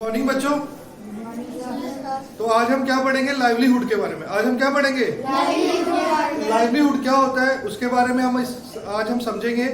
Morning बच्चों। तो आज हम क्या पढ़ेंगे? लाइवलीहुड के बारे में। आज हम क्या पढ़ेंगे? लाइवलीहुड क्या होता है उसके बारे में आज हम समझेंगे।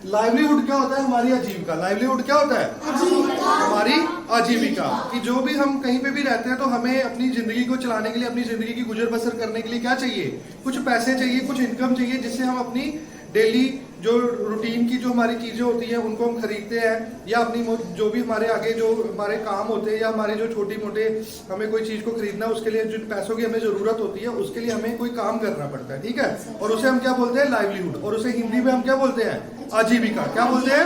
लाइवलीहुड क्या होता है? हमारी आजीविका। लाइवलीहुड क्या होता है? हमारी आजीविका। कि जो भी हम कहीं पे भी रहते हैं तो हमें अपनी जिंदगी को चलाने के लिए, अपनी जिंदगी की गुजर बसर करने के लिए क्या चाहिए? कुछ पैसे चाहिए, कुछ इनकम चाहिए, जिससे हम अपनी डेली जो रूटीन की जो हमारी चीजें होती हैं उनको हम खरीदते हैं, या अपनी जो भी हमारे आगे जो हमारे काम होते हैं, या हमारे जो छोटी मोटे हमें कोई चीज को खरीदना है उसके लिए जिन पैसों की हमें जरूरत होती है उसके लिए हमें कोई काम करना पड़ता है, ठीक है। और उसे हम क्या बोलते हैं? लाइवलीहुड। और उसे हिंदी में हम क्या बोलते हैं? आजीविका। क्या बोलते हैं?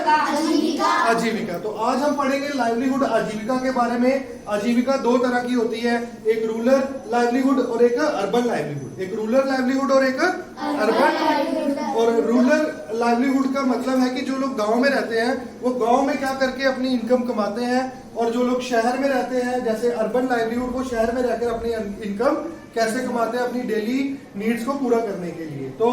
आजीविका। तो आज हम पढ़ेंगे लाइवलीहुड, आजीविका के बारे में। आजीविका दो तरह की होती है, एक रूरल लाइवलीहुड और एक अर्बन लाइवलीहुड। एक रूरल लाइवलीहुड और एक अर्बन। और रूरल लाइवलीहुड का मतलब है कि जो लोग गांव में रहते हैं वो गांव में क्या करके अपनी इनकम कमाते हैं, और जो लोग शहर में रहते हैं जैसे अर्बन लाइवलीहुड, वो शहर में रहकर अपनी इनकम कैसे कमाते हैं अपनी डेली नीड्स को पूरा करने के लिए। तो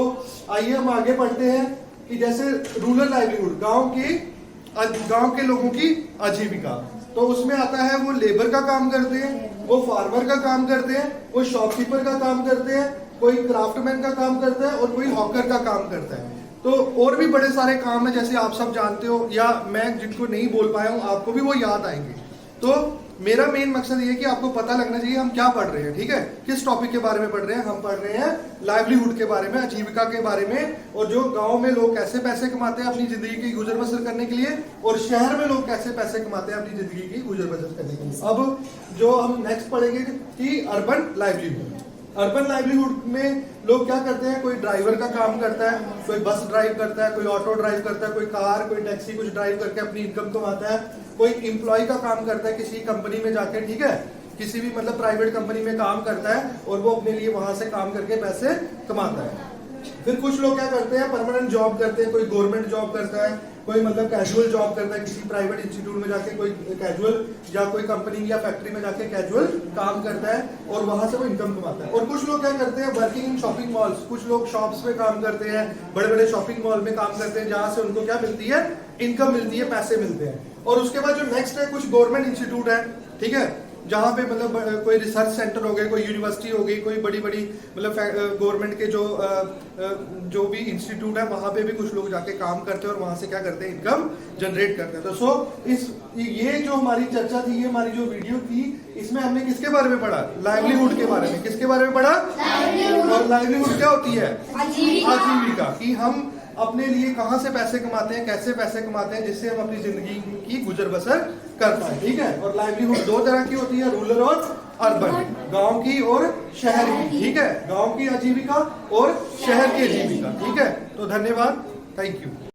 आइए हम आगे बढ़ते हैं कि जैसे रूरल लाइवलीहुड गांव के लोगों की आजीविका, तो उसमें आता है वो लेबर का काम करते हैं, वो फार्मर का काम करते हैं, वो शॉपकीपर का काम करते हैं, कोई क्राफ्टमैन का काम करता है और कोई हॉकर का काम करता है। तो और भी बड़े सारे काम है जैसे आप सब जानते हो, या मैं जिनको नहीं बोल पाया हूं आपको भी वो याद आएंगे। तो मेरा मेन मकसद ये है कि आपको पता लगना चाहिए हम क्या पढ़ रहे हैं, ठीक है। किस टॉपिक के बारे में पढ़ रहे हैं? हम पढ़ रहे हैं लाइवलीहुड के बारे में, आजीविका के बारे में, और जो गांव में लोग कैसे पैसे कमाते हैं अपनी जिंदगी की गुजर बसर करने के लिए, और शहर में लोग कैसे पैसे कमाते हैं अपनी जिंदगी की गुजर बसर करने के लिए। अब जो हम नेक्स्ट पढ़ेंगे कि अर्बन लाइवलीहुड। अर्बन लाइवलीहुड में लोग क्या करते हैं? कोई ड्राइवर का काम करता है, कोई बस ड्राइव करता है, कोई ऑटो ड्राइव करता है, कोई कार, कोई टैक्सी कुछ ड्राइव करके अपनी इनकम कमाता है, कोई एम्प्लॉय का काम करता है किसी कंपनी में जाके, ठीक है, किसी भी मतलब प्राइवेट कंपनी में काम करता है और वो अपने लिए वहां से काम करके पैसे कमाता है। फिर कुछ लोग क्या करते हैं? परमानेंट जॉब करते हैं, कोई गवर्नमेंट जॉब करता है, कोई मतलब कैजुअल जॉब करता है किसी प्राइवेट इंस्टीट्यूट में जाके, कोई कैजुअल, या कोई कंपनी या फैक्ट्री में जाके कैजुअल काम करता है और वहां से वो इनकम कमाता है। और कुछ लोग क्या करते हैं? Working in shopping malls. कुछ लोग शॉप्स में काम करते हैं, बड़े बड़े शॉपिंग मॉल में काम करते हैं, जहां से उनको क्या मिलती है? इनकम मिलती है, पैसे मिलते हैं। और उसके बाद जो नेक्स्ट है, कुछ गवर्नमेंट इंस्टीट्यूट है, ठीक है, जहाँ पे मतलब कोई रिसर्च सेंटर हो गए, कोई यूनिवर्सिटी हो गई, कोई बड़ी बड़ी मतलब गवर्नमेंट के जो भी इंस्टीट्यूट है वहां पे भी कुछ लोग जाके काम करते हैं और वहां से क्या करते हैं? इनकम जनरेट करते हैं। तो ये जो हमारी चर्चा थी, ये हमारी जो वीडियो थी, इसमें हमने किसके बारे में पढ़ा? लाइवलीहुड के बारे में। किसके बारे में पढ़ा? और लाइवलीहुड क्या होती है? आजीविका। कि हम अपने लिए कहां से पैसे कमाते हैं, कैसे पैसे कमाते हैं, जिससे हम अपनी जिंदगी की गुजर बसर कर पाए, ठीक है। और लाइवलीहुड दो तरह की होती है, रूरल और अर्बन, गांव की और शहर की, ठीक है। गांव की आजीविका और शहर की आजीविका, ठीक है। तो धन्यवाद, थैंक यू।